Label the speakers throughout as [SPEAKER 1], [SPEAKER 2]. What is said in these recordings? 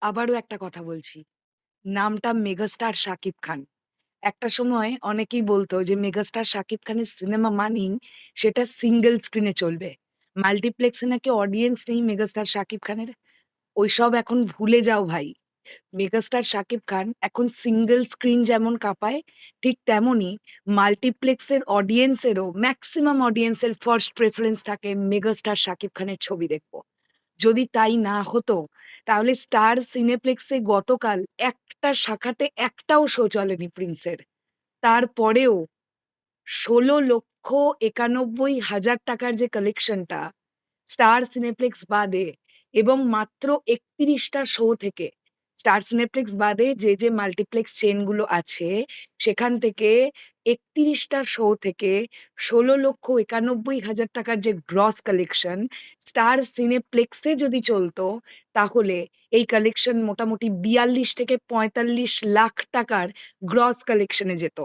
[SPEAKER 1] আবারও একটা কথা বলছি। নামটা মেগাস্টার শাকিব খান। একটা সময় অনেকেই বলত যে মেগাস্টার শাকিব খানের সিনেমা মানেই সেটা সিঙ্গল স্ক্রিনে চলবে। মাল্টিপ্লেক্সে নাকি অডিয়েন্স নেই মেগাস্টার শাকিব খানের। ওইসব এখন ভুলে যাও ভাই। মেগাস্টার শাকিব খান এখন সিঙ্গল স্ক্রিন যেমন কাঁপায়, ঠিক তেমনি মাল্টিপ্লেক্সের অডিয়েন্সেরও ম্যাক্সিমাম অডিয়েন্সের ফার্স্ট প্রেফারেন্স থাকে মেগাস্টার শাকিব খানের ছবি দেখব। যদি তাই না হতো, তাহলে স্টার সিনেপ্লেক্সে গতকাল একটা শাখাতে একটাও শো চলেনি প্রিন্সের। তারপরেও ১৬,৯১,হাজার যে কালেকশনটা স্টার সিনেপ্লেক্স বাদে এবং মাত্র ৩১টা শো থেকে, স্টার সিনেপ্লেক্স বাদে যে মাল্টিপ্লেক্স চেইনগুলো আছে সেখান থেকে ৩১টা শো থেকে ১৬,৯১,হাজার যে গ্রস কালেকশন স্টার সিনেপ্লেক্সে যদি চলতো, তাহলে এই কালেকশন মোটামুটি ৪২ থেকে ৪৫ লাখ টাকার গ্রস কালেকশনে যেত।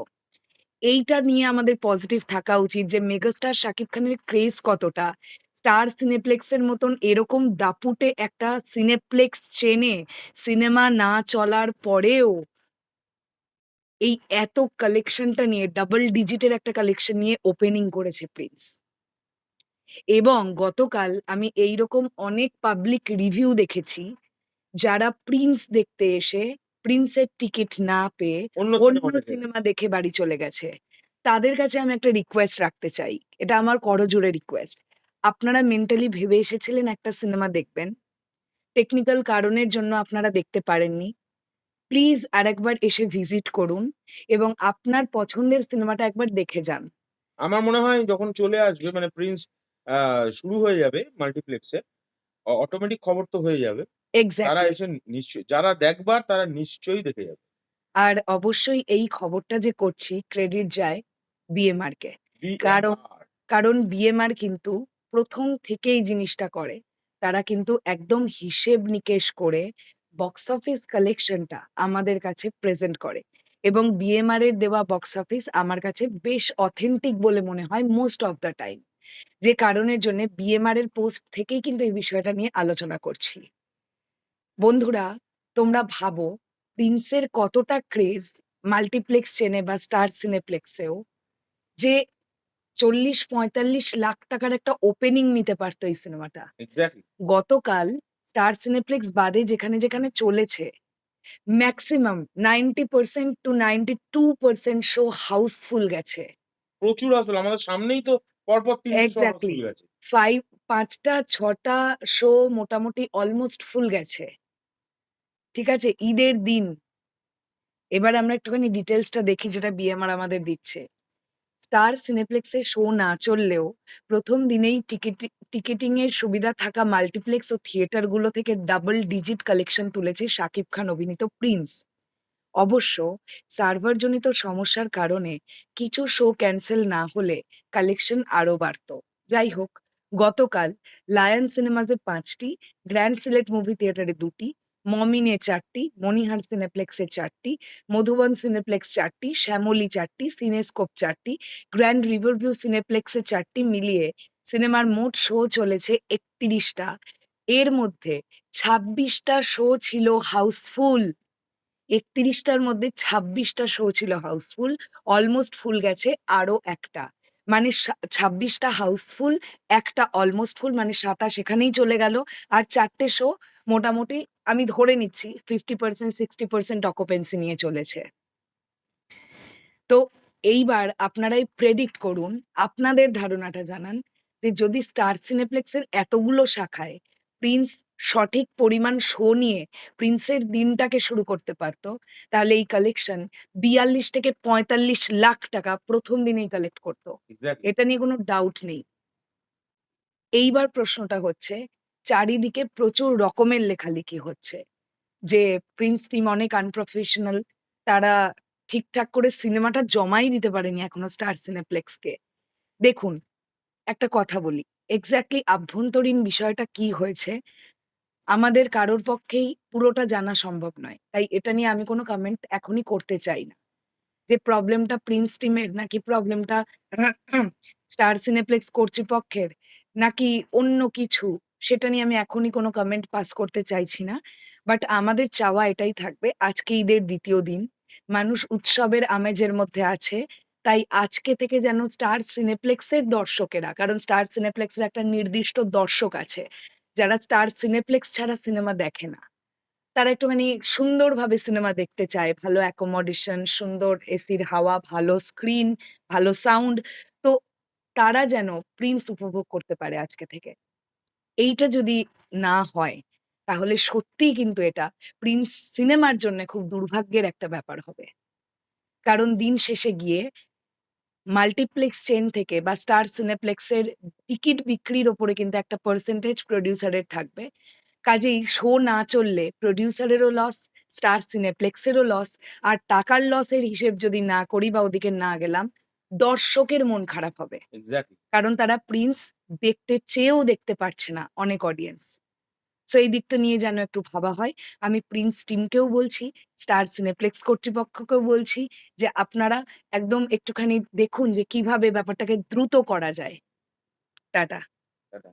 [SPEAKER 1] এইটা নিয়ে আমাদের পজিটিভ থাকা উচিত যে মেগাস্টার শাকিব খানের ক্রেজ কতটা। স্টার সিনেপ্লেক্সের মতন এরকম দাপুটে একটা সিনেপ্লেক্স চেনে সিনেমা না চলার পরেও এই এত কালেকশনটা নিয়ে ডাবল ডিজিটের একটা কালেকশন নিয়ে ওপেনিং করেছে প্রিন্স। এবং গতকাল আমি এইরকম অনেক পাবলিক রিভিউ দেখেছি যারা প্রিন্স দেখতে এসে প্রিন্সের টিকিট না পেয়ে
[SPEAKER 2] অন্য
[SPEAKER 1] অন্য
[SPEAKER 2] সিনেমা দেখে
[SPEAKER 1] সিনেমা দেখে বাড়ি চলে গেছে। তাদের কাছে আমি একটা রিকোয়েস্ট রাখতে চাই। এটা আমার করজোড়ে রিকোয়েস্ট। আপনারা মেন্টালি ভেবে এসেছিলেন একটা সিনেমা দেখবেন। টেকনিক্যাল কারণের জন্য আপনারা দেখতে পারেননি। প্লিজ আরেকবার এসে ভিজিট করুন এবং আপনার পছন্দের সিনেমাটা একবার দেখে যান।
[SPEAKER 2] আমার মনে হয় যখন চলে আসবে মানে প্রিন্স আ শুরু হয়ে যাবে মাল্টিপ্লেক্সে অটোমেটিক খবর তো হয়ে যাবে। তারা
[SPEAKER 1] এক্সাক্টলি।
[SPEAKER 2] এসে যারা দেখবার তারা নিশ্চয়ই দেখে যাবে।
[SPEAKER 1] আর অবশ্যই এই খবরটা যে করছি ক্রেডিট যায় বিএমআরকে। কারণ
[SPEAKER 2] বিএমআর
[SPEAKER 1] কারণ বিএমআর কিন্তু ১ম থেকেই জিনিসটা করে। তারা কিন্তু একদম হিসেব নিকেশ করে বক্স অফিস কালেকশনটা আমাদের কাছে প্রেজেন্ট করে। এবং বিএমআর এর দেওয়া বক্স অফিস আমার কাছে বেশ অথেন্টিক বলে মনে হয় মোস্ট অফ দ্যা টাইম। যে কারণের জন্যে বিএমআর এর পোস্ট থেকেই কিন্তু এই বিষয়টা নিয়ে আলোচনা করছি। বন্ধুরা, তোমরা ভাবো প্রিন্সের কতটা ক্রেজ মাল্টিপ্লেক্স চেনে বা স্টার সিনেপ্লেক্সেও, যে ৪০-৪৫ লাখ টাকার একটা ওপেনিং নিতে পারতো এই সিনেমাটা।
[SPEAKER 2] এক্সাক্টলি।
[SPEAKER 1] গতকাল স্টার সিনেপ্লেক্স বাদে যেখানে চলেছে ম্যাক্সিমাম 90% টু 92% শো হাউসফুল গেছে।
[SPEAKER 2] প্রচুর আসলে আমাদের সামনেই তো পরপর ৩ টে শো
[SPEAKER 1] এক্সাক্টলি।
[SPEAKER 2] হাউসফুল গেছে।
[SPEAKER 1] ৫টা ৬টা শো মোটামুটি অলমোস্ট ফুল গেছে। ঠিক আছে? ঈদের দিন। এবার আমরা একটুখানি ডিটেইলসটা দেখি যেটা বিএমআর আমাদের দিচ্ছে। স্টার সিনেপ্লেক্সে শো না চললেও ১ম দিনেই টিকেটিং এর সুবিধা থাকা মাল্টিপ্লেক্স ও থিয়েটারগুলো থেকে ডাবল ডিজিট কালেকশন তুলেছে শাকিব খান অভিনীত 'প্রিন্স'। অবশ্য সার্ভারজনিত সমস্যার কারণে কিছু শো ক্যানসেল না হলে কালেকশন আরও বাড়ত। যাই হোক, গতকাল লায়ন সিনেমাসে ৫টি, গ্র্যান্ড সিলেট মুভি থিয়েটারে ২টি, মমিনে ৪টি, মণিহার সিনেপ্লেক্সে ৪টি, মধুবন সিনেপ্লেক্স ৪টি, শ্যামলী ৪টি, সিনেস্কোপ ৪টি, গ্র্যান্ড রিভারভিউ সিনেপ্লেক্সে ৪টি মিলিয়ে সিনেমার মোট শো চলেছে ৩১টা। এর মধ্যে ২৬টা শো ছিল হাউসফুল। ৩১টার মধ্যে ২৬টা শো ছিল হাউসফুল। অলমোস্ট ফুল গেছে আরো একটা। মানে ২৬টা হাউসফুল, একটা অলমোস্ট ফুল মানে ২৭ এখানেই চলে গেল। আর ৪টে শো মোটামুটি আমি ধরে নিচ্ছি 50% 60% অকুপেন্সি নিয়ে চলেছে। তো এইবার আপনারাই প্রেডিক্ট করুন, আপনাদের ধারণাটা জানান যে যদি স্টার সিনেপ্লেক্সের এতগুলো শাখায় প্রিন্স সঠিক পরিমাণ শো নিয়ে প্রিন্সের দিনটাকে শুরু করতে পারত, তাহলে এই কালেকশন ৪২ থেকে ৪৫ লাখ টাকা ১ম দিনেই কালেক্ট করত।
[SPEAKER 2] এক্সাক্টলি।
[SPEAKER 1] এটা নিয়ে কোনো ডাউট নেই। এইবার প্রশ্নটা হচ্ছে, চারিদিকে প্রচুর রকমের লেখালেখি হচ্ছে যে প্রিন্স টিম অনেক আনপ্রফেশনাল। তারা ঠিকঠাক করে সিনেমাটা জমাই দিতে পারেনি এখনো স্টার সিনেপ্লেক্সকে। দেখুন, একটা কথা বলি, এক্সাক্টলি আভ্যন্তরীণ বিষয়টা কি হয়েছে আমাদের কারোর পক্ষেই পুরোটা জানা সম্ভব নয়। তাই এটা নিয়ে আমি কোনো কমেন্ট এখনই করতে চাই না। যে প্রবলেমটা প্রিন্স টিমের নাকি প্রবলেমটা স্টার সিনেপ্লেক্স কর্তৃপক্ষের নাকি অন্য কিছু, সেটা নিয়ে আমি এখনই কোনো কমেন্ট পাস করতে চাইছি না। বাট আমাদের চাওয়া এটাই থাকবে, আজকে ঈদের ২য় দিন। মানুষ উৎসবের আমেজের মধ্যে আছে। তাই আজকে থেকে যেন স্টার সিনেপ্লেক্সের দর্শকেরা, কারণ স্টার সিনেপ্লেক্সের একটা নির্দিষ্ট দর্শক আছে, যারা স্টার সিনেপ্লেক্স ছাড়া সিনেমা দেখে না। তারা একটুখানি সুন্দরভাবে সিনেমা দেখতে চায়। ভালো অ্যাকোমোডেশন, সুন্দর এসির হাওয়া, ভালো স্ক্রিন, ভালো সাউন্ড। তো তারা যেন 'প্রিন্স' উপভোগ করতে পারে আজকে থেকে। এইটা যদি না হয়, তাহলে সত্যিই কিন্তু এটা 'প্রিন্স' সিনেমার জন্যে খুব দুর্ভাগ্যের একটা ব্যাপার হবে। কারণ দিন শেষে গিয়ে মাল্টিপ্লেক্স চেইন থেকে বা স্টার সিনেপ্লেক্সের টিকিট বিক্রির ওপরে কিন্তু একটা পার্সেন্টেজ প্রোডিউসারের থাকবে। কাজেই শো না চললে প্রোডিউসারেরও লস, স্টার সিনেপ্লেক্সেরও লস। আর টাকার লসের হিসেব যদি না করি বা ওদিকে না গেলাম, দর্শকের মন খারাপ হবে।
[SPEAKER 2] এক্সাক্টলি।
[SPEAKER 1] কারণ তারা 'প্রিন্স' দেখতে চেয়েও দেখতে পারছে না অনেক অডিয়েন্স। সো এই দিকটা নিয়ে যেন একটু ভাবা হয়। আমি 'প্রিন্স' টিমকেও বলছি, স্টার সিনেপ্লেক্স কর্তৃপক্ষকেও বলছি যে আপনারা একদম একটুখানি দেখুন যে কিভাবে ব্যাপারটাকে দ্রুত করা যায়। টাটা।
[SPEAKER 2] টাটা।